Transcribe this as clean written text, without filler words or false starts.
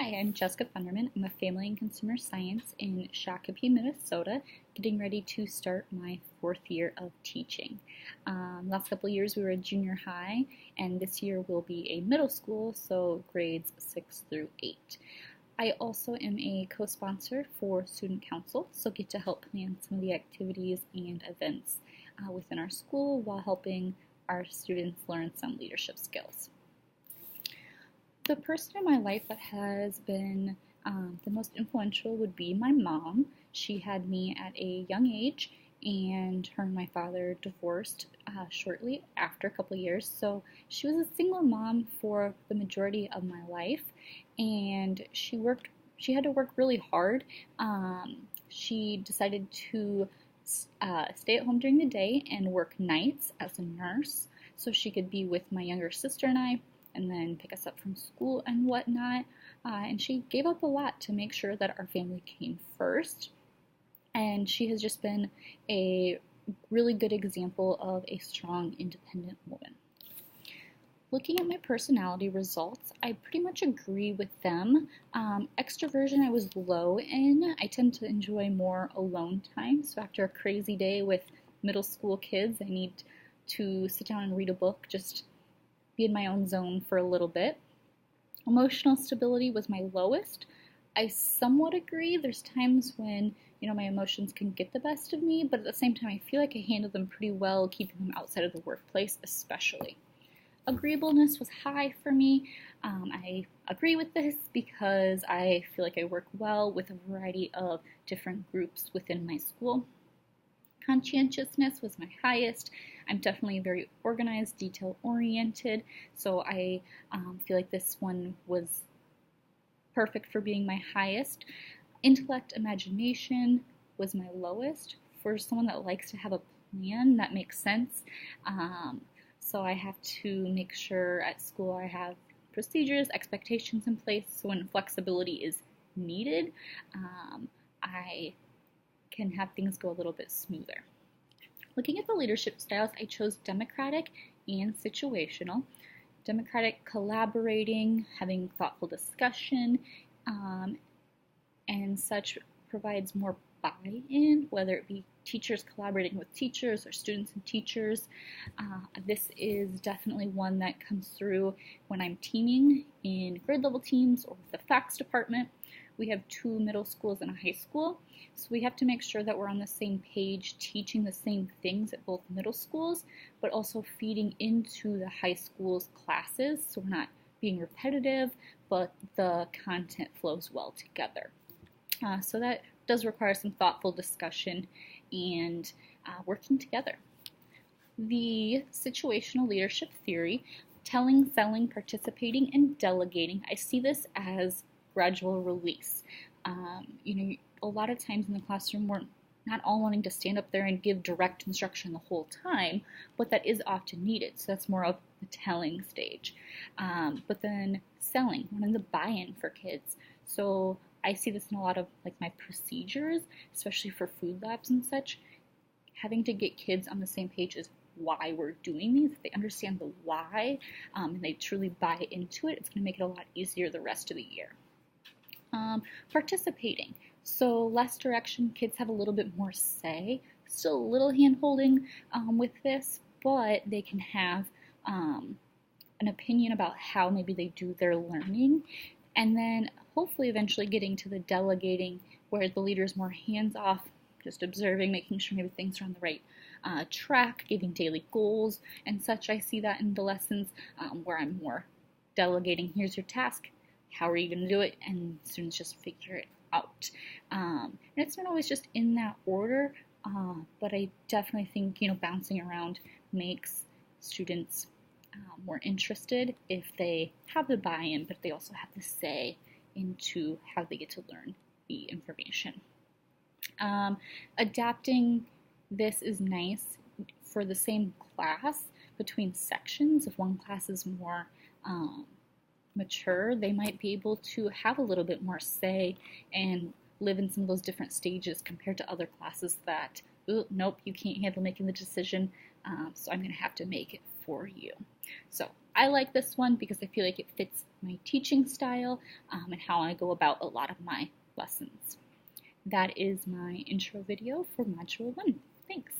Hi, I'm Jessica Fundermann. I'm a family and consumer science in Shakopee, Minnesota, getting ready to start my 4th year of teaching. Last couple of years we were a junior high, and this year will be a middle school, so grades 6 through 8. I also am a co-sponsor for Student Council, so get to help plan some of the activities and events within our school while helping our students learn some leadership skills. The person in my life that has been the most influential would be my mom. She had me at a young age, and her and my father divorced shortly after a couple of years. So she was a single mom for the majority of my life, and she had to work really hard. She decided to stay at home during the day and work nights as a nurse so she could be with my younger sister and I, and then pick us up from school and whatnot. And she gave up a lot to make sure that our family came first. And she has just been a really good example of a strong, independent woman. Looking at my personality results, I pretty much agree with them. Extroversion I was low in. I tend to enjoy more alone time. So after a crazy day with middle school kids, I need to sit down and read a book, just be in my own zone for a little bit. Emotional stability was my lowest. I somewhat agree. There's times when, my emotions can get the best of me, but at the same time, I feel like I handle them pretty well, keeping them outside of the workplace especially. Agreeableness was high for me. I agree with this because I feel like I work well with a variety of different groups within my school. Conscientiousness was my highest. I'm definitely very organized, detail-oriented, so I feel like this one was perfect for being my highest. Intellect, imagination was my lowest. For someone that likes to have a plan, that makes sense. So I have to make sure at school I have procedures, expectations in place, so when flexibility is needed, I can have things go a little bit smoother. Looking at the leadership styles, I chose democratic and situational. Democratic, collaborating, having thoughtful discussion, and such provides more buy-in, whether it be teachers collaborating with teachers or students and teachers. This is definitely one that comes through when I'm teaming in grade level teams or with the facts department. We have 2 middle schools and a high school, so we have to make sure that we're on the same page, teaching the same things at both middle schools, but also feeding into the high school's classes, so we're not being repetitive, but the content flows well together. So that does require some thoughtful discussion and working together. The situational leadership theory, telling, selling, participating, and delegating, I see this as gradual release. A lot of times in the classroom we're not all wanting to stand up there and give direct instruction the whole time, but that is often needed. So that's more of the telling stage. But then selling, wanting the buy-in for kids. So I see this in a lot of my procedures, especially for food labs and such. Having to get kids on the same page is why we're doing these. If they understand the why and they truly buy into it, it's going to make it a lot easier the rest of the year. Participating. So less direction, kids have a little bit more say. Still a little hand-holding with this, but they can have an opinion about how maybe they do their learning. And then hopefully eventually getting to the delegating where the leader is more hands-off, just observing, making sure maybe things are on the right track, giving daily goals and such. I see that in the lessons where I'm more delegating, here's your task, how are you going to do it, and students just figure it out. And it's not always just in that order, but I definitely think, bouncing around makes students more interested if they have the buy-in, but they also have the say into how they get to learn the information. Adapting this is nice for the same class between sections. If one class is more mature, they might be able to have a little bit more say and live in some of those different stages compared to other classes that, nope, you can't handle making the decision, so I'm going to have to make it for you. So I like this one because I feel like it fits my teaching style and how I go about a lot of my lessons. That is my intro video for Module 1. Thanks.